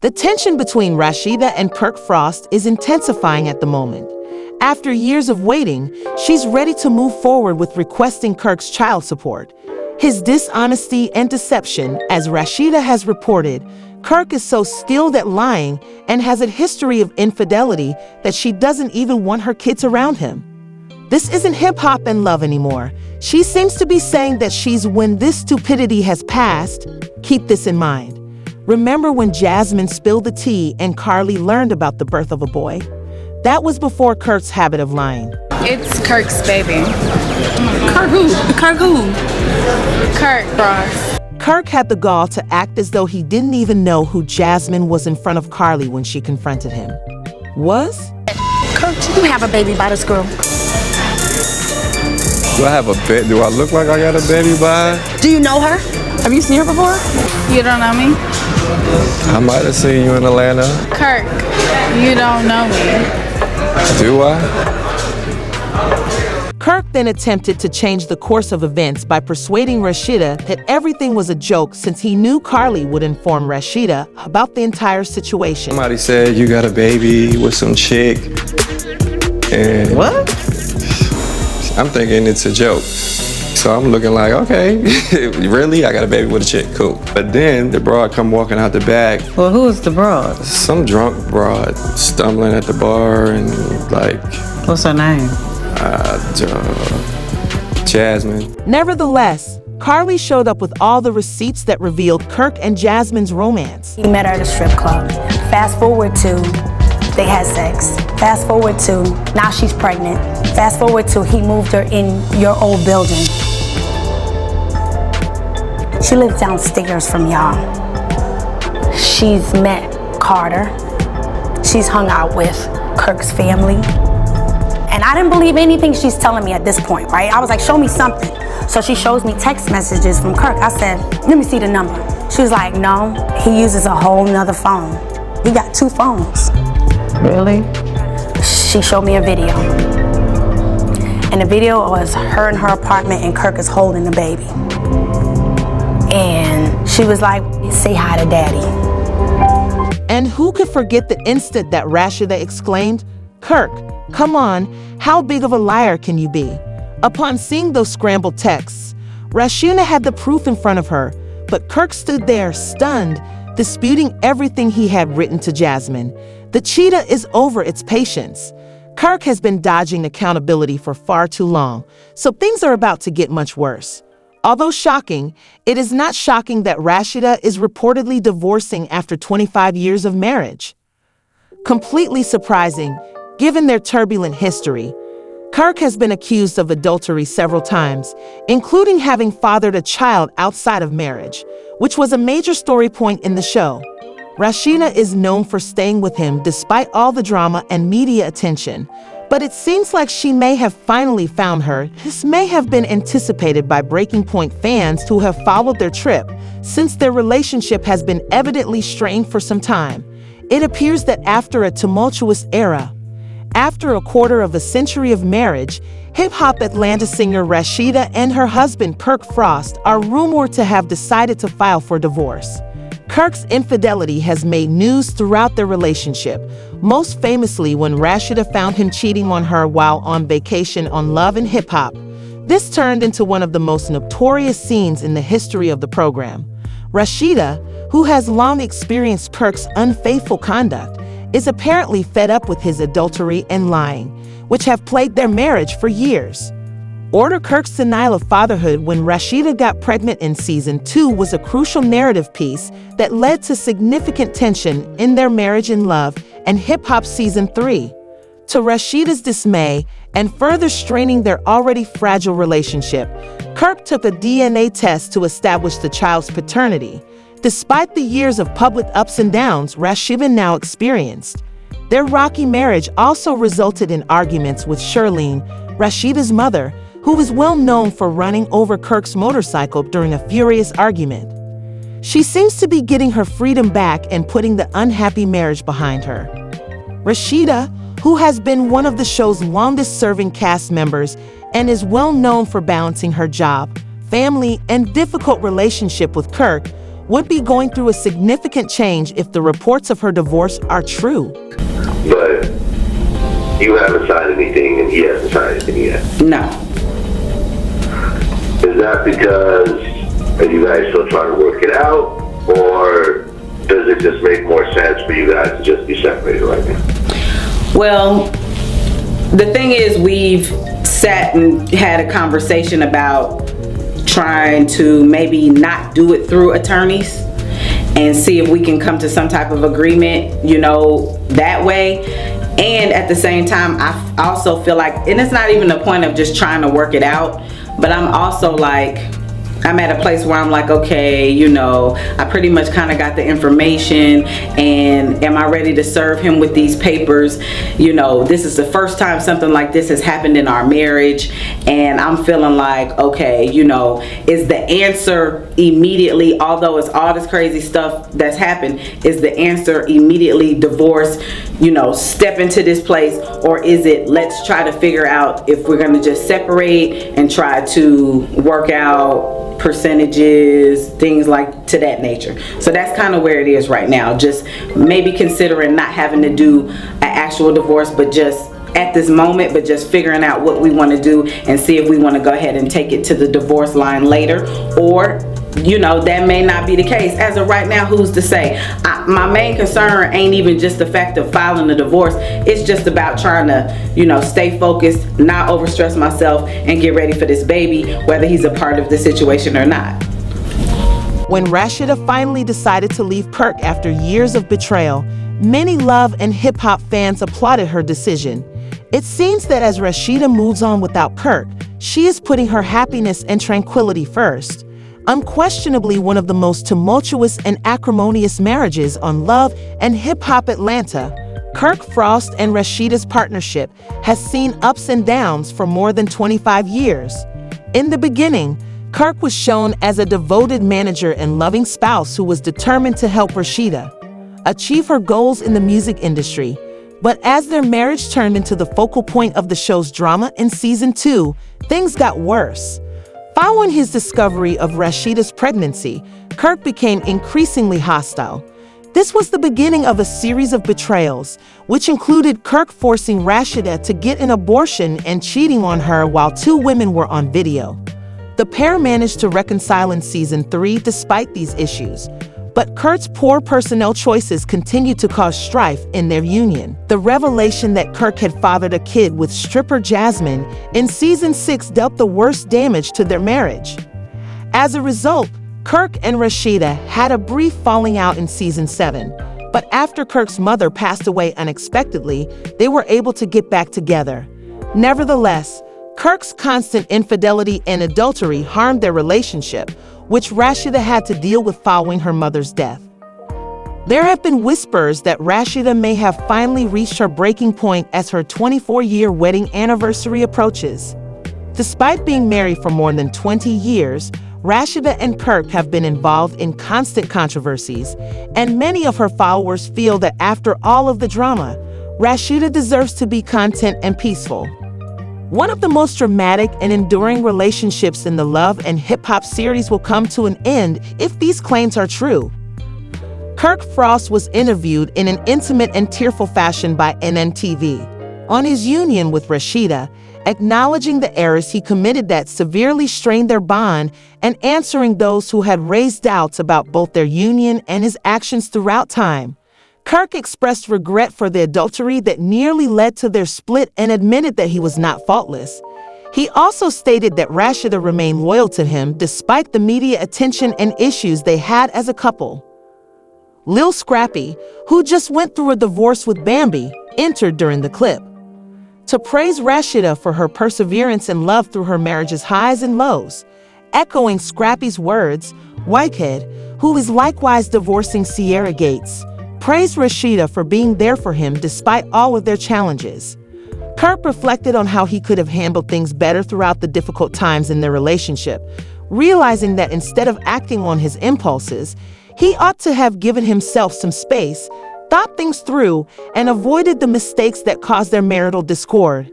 The tension between Rashida and Kirk Frost is intensifying at the moment. After years of waiting, she's ready to move forward with requesting Kirk's child support. His dishonesty and deception, as Rashida has reported, Kirk is so skilled at lying and has a history of infidelity that she doesn't even want her kids around him. This isn't hip-hop and love anymore. She seems to be saying that when this stupidity has passed, keep this in mind. Remember when Jasmine spilled the tea and Karlie learned about the birth of a boy? That was before Kirk's habit of lying. It's Kirk's baby. Kirk who? Kirk who? Kirk Frost. Kirk had the gall to act as though he didn't even know who Jasmine was in front of Karlie when she confronted him. Was? Kirk, you have a baby by this girl. Do I have a baby? Do I look like I got a baby by her? Do you know her? Have you seen her before? You don't know me? I might have seen you in Atlanta. Kirk, you don't know me. Do I? Kirk then attempted to change the course of events by persuading Rashida that everything was a joke since he knew Karlie would inform Rashida about the entire situation. Somebody said you got a baby with some chick. And What? I'm thinking it's a joke. So I'm looking like, okay, really? I got a baby with a chick, cool. But then the broad come walking out the back. Well, who is the broad? Some drunk broad stumbling at the bar and like, What's her name? Jasmine. Nevertheless, Karlie showed up with all the receipts that revealed Kirk and Jasmine's romance. He met her at a strip club. Fast forward to, they had sex. Fast forward to, now she's pregnant. Fast forward to, he moved her in your old building. She lives downstairs from y'all. She's met Carter. She's hung out with Kirk's family. And I didn't believe anything she's telling me at this point, right? I was like, show me something. So she shows me text messages from Kirk. I said, let me see the number. She was like, no, he uses a whole nother phone. He got 2 phones. Really? She showed me a video. And the video was her in her apartment and Kirk is holding the baby. And she was like, say hi to daddy. And who could forget the instant that Rashida exclaimed, Kirk, come on, how big of a liar can you be? Upon seeing those scrambled texts, Rashida had the proof in front of her, but Kirk stood there stunned, disputing everything he had written to Jasmine. The cheetah is over its patience. Kirk has been dodging accountability for far too long, so things are about to get much worse. Although shocking, it is not shocking that Rashida is reportedly divorcing after 25 years of marriage. Completely surprising, given their turbulent history. Kirk has been accused of adultery several times, including having fathered a child outside of marriage, which was a major story point in the show. Rashida is known for staying with him despite all the drama and media attention, but it seems like she may have finally found her. This may have been anticipated by Breaking Point fans who have followed their trip, since their relationship has been evidently strained for some time. It appears that after a tumultuous era, after a quarter of a century of marriage, hip-hop Atlanta singer Rashida and her husband Kirk Frost are rumored to have decided to file for divorce. Kirk's infidelity has made news throughout their relationship, most famously when Rashida found him cheating on her while on vacation on Love and Hip Hop. This turned into one of the most notorious scenes in the history of the program. Rashida, who has long experienced Kirk's unfaithful conduct, is apparently fed up with his adultery and lying, which have plagued their marriage for years. Order Kirk's denial of fatherhood when Rashida got pregnant in season 2 was a crucial narrative piece that led to significant tension in their marriage in Love and Hip Hop season 3. To Rashida's dismay and further straining their already fragile relationship, Kirk took a DNA test to establish the child's paternity. Despite the years of public ups and downs Rashida now experienced, their rocky marriage also resulted in arguments with Shirlene, Rashida's mother, who was well known for running over Kirk's motorcycle during a furious argument. She seems to be getting her freedom back and putting the unhappy marriage behind her. Rashida, who has been one of the show's longest-serving cast members and is well known for balancing her job, family, and difficult relationship with Kirk, would be going through a significant change if the reports of her divorce are true. But you haven't signed anything and he hasn't signed anything yet. No. Is that because are you guys still trying to work it out, or does it just make more sense for you guys to just be separated right now? Well, the thing is, we've sat and had a conversation about trying to maybe not do it through attorneys and see if we can come to some type of agreement, you know, that way. And at the same time, I also feel like, and it's not even the point of just trying to work it out, but I'm also like, I'm at a place where I'm like, okay, you know, I pretty much kind of got the information, and am I ready to serve him with these papers? You know, this is the first time something like this has happened in our marriage, and I'm feeling like, okay, you know, is the answer immediately, although it's all this crazy stuff that's happened, is the answer immediately divorce, you know, step into this place, or is it let's try to figure out if we're going to just separate and try to work out percentages, things like to that nature. So that's kind of where it is right now. Just maybe considering not having to do an actual divorce, but just at this moment, but just figuring out what we want to do and see if we want to go ahead and take it to the divorce line later, or you know, that may not be the case. As of right now, who's to say? My main concern ain't even just the fact of filing a divorce. It's just about trying to, you know, stay focused, not overstress myself, and get ready for this baby, whether he's a part of the situation or not. When Rashida finally decided to leave Kirk after years of betrayal, many love and hip-hop fans applauded her decision. It seems that as Rashida moves on without Kirk, she is putting her happiness and tranquility first. Unquestionably one of the most tumultuous and acrimonious marriages on Love and Hip Hop Atlanta, Kirk Frost and Rasheeda's partnership has seen ups and downs for more than 25 years. In the beginning, Kirk was shown as a devoted manager and loving spouse who was determined to help Rashida achieve her goals in the music industry. But as their marriage turned into the focal point of the show's drama in season 2, things got worse. Following his discovery of Rashida's pregnancy, Kirk became increasingly hostile. This was the beginning of a series of betrayals, which included Kirk forcing Rashida to get an abortion and cheating on her while 2 women were on video. The pair managed to reconcile in season 3 despite these issues, but Kirk's poor personnel choices continued to cause strife in their union. The revelation that Kirk had fathered a kid with stripper Jasmine in season 6 dealt the worst damage to their marriage. As a result, Kirk and Rashida had a brief falling out in season 7, but after Kirk's mother passed away unexpectedly, they were able to get back together. Nevertheless, Kirk's constant infidelity and adultery harmed their relationship, which Rashida had to deal with following her mother's death. There have been whispers that Rashida may have finally reached her breaking point as her 24-year wedding anniversary approaches. Despite being married for more than 20 years, Rashida and Kirk have been involved in constant controversies, and many of her followers feel that after all of the drama, Rashida deserves to be content and peaceful. One of the most dramatic and enduring relationships in the Love and Hip Hop series will come to an end if these claims are true. Kirk Frost was interviewed in an intimate and tearful fashion by NNTV on his union with Rashida, acknowledging the errors he committed that severely strained their bond and answering those who had raised doubts about both their union and his actions throughout time. Kirk expressed regret for the adultery that nearly led to their split and admitted that he was not faultless. He also stated that Rashida remained loyal to him despite the media attention and issues they had as a couple. Lil Scrappy, who just went through a divorce with Bambi, entered during the clip to praise Rashida for her perseverance and love through her marriage's highs and lows. Echoing Scrappy's words, Whitehead, who is likewise divorcing Sierra Gates, praised Rashida for being there for him despite all of their challenges. Kirk reflected on how he could have handled things better throughout the difficult times in their relationship, realizing that instead of acting on his impulses, he ought to have given himself some space, thought things through, and avoided the mistakes that caused their marital discord.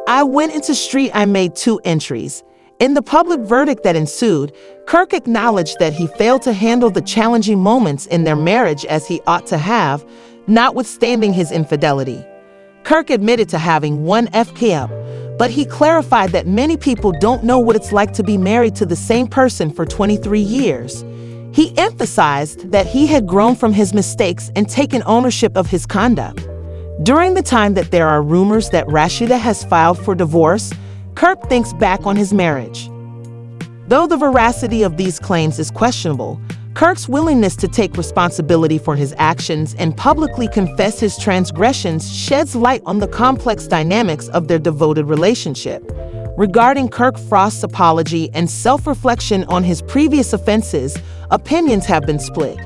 I went into street, I made 2 entries. In the public verdict that ensued, Kirk acknowledged that he failed to handle the challenging moments in their marriage as he ought to have, notwithstanding his infidelity. Kirk admitted to having one F-up, but he clarified that many people don't know what it's like to be married to the same person for 23 years. He emphasized that he had grown from his mistakes and taken ownership of his conduct. During the time that there are rumors that Rashida has filed for divorce, Kirk thinks back on his marriage. Though the veracity of these claims is questionable, Kirk's willingness to take responsibility for his actions and publicly confess his transgressions sheds light on the complex dynamics of their devoted relationship. Regarding Kirk Frost's apology and self-reflection on his previous offenses, opinions have been split.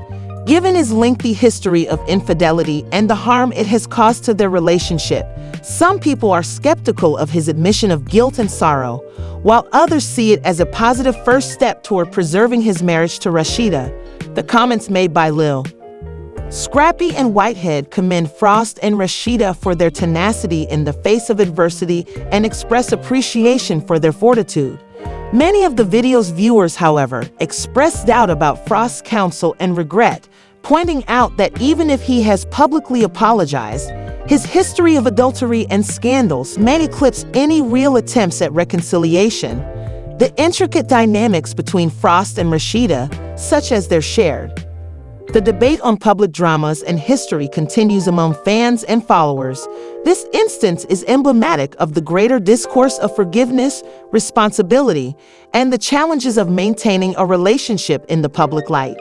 Given his lengthy history of infidelity and the harm it has caused to their relationship, some people are skeptical of his admission of guilt and sorrow, while others see it as a positive first step toward preserving his marriage to Rashida. The comments made by Lil Scrappy and Whitehead commend Frost and Rasheeda for their tenacity in the face of adversity and express appreciation for their fortitude. Many of the video's viewers, however, expressed doubt about Frost's counsel and regret, pointing out that even if he has publicly apologized, his history of adultery and scandals may eclipse any real attempts at reconciliation. The intricate dynamics between Frost and Rashida, such as their shared. The debate on public dramas and history continues among fans and followers. This instance is emblematic of the greater discourse of forgiveness, responsibility, and the challenges of maintaining a relationship in the public light.